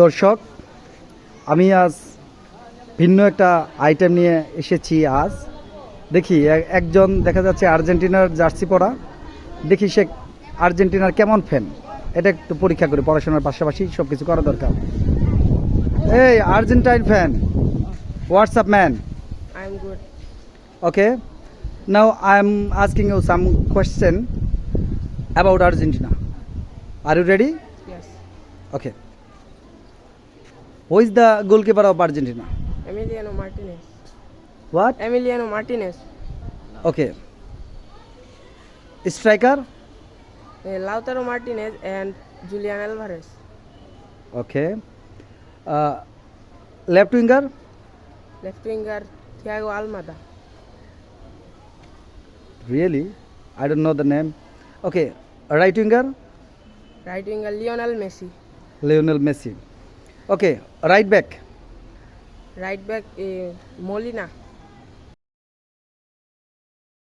দর্শক, আমি আজ ভিন্ন একটা আইটেম নিয়ে এসেছি। আজ দেখি একজন দেখা যাচ্ছে আর্জেন্টিনার জার্সি পরা, দেখি সে আর্জেন্টিনার কেমন ফ্যান, এটা একটু পরীক্ষা করি। পড়াশোনার পাশাপাশি সব কিছু করা দরকার। এই Argentine fan, WhatsApp man? I'm good. Okay, now I'm asking you some question about Argentina. Are you ready? Yes. Okay. Who is the goalkeeper of Argentina? Emiliano Martinez. What? Emiliano Martinez. Okay. Striker? Lautaro Martinez and Julian Alvarez. Okay. Left winger? Left winger Thiago Almada. Really? I don't know the name. Okay. Right winger? Right winger Lionel Messi. Lionel Messi. Okay. Right back? Right back Molina.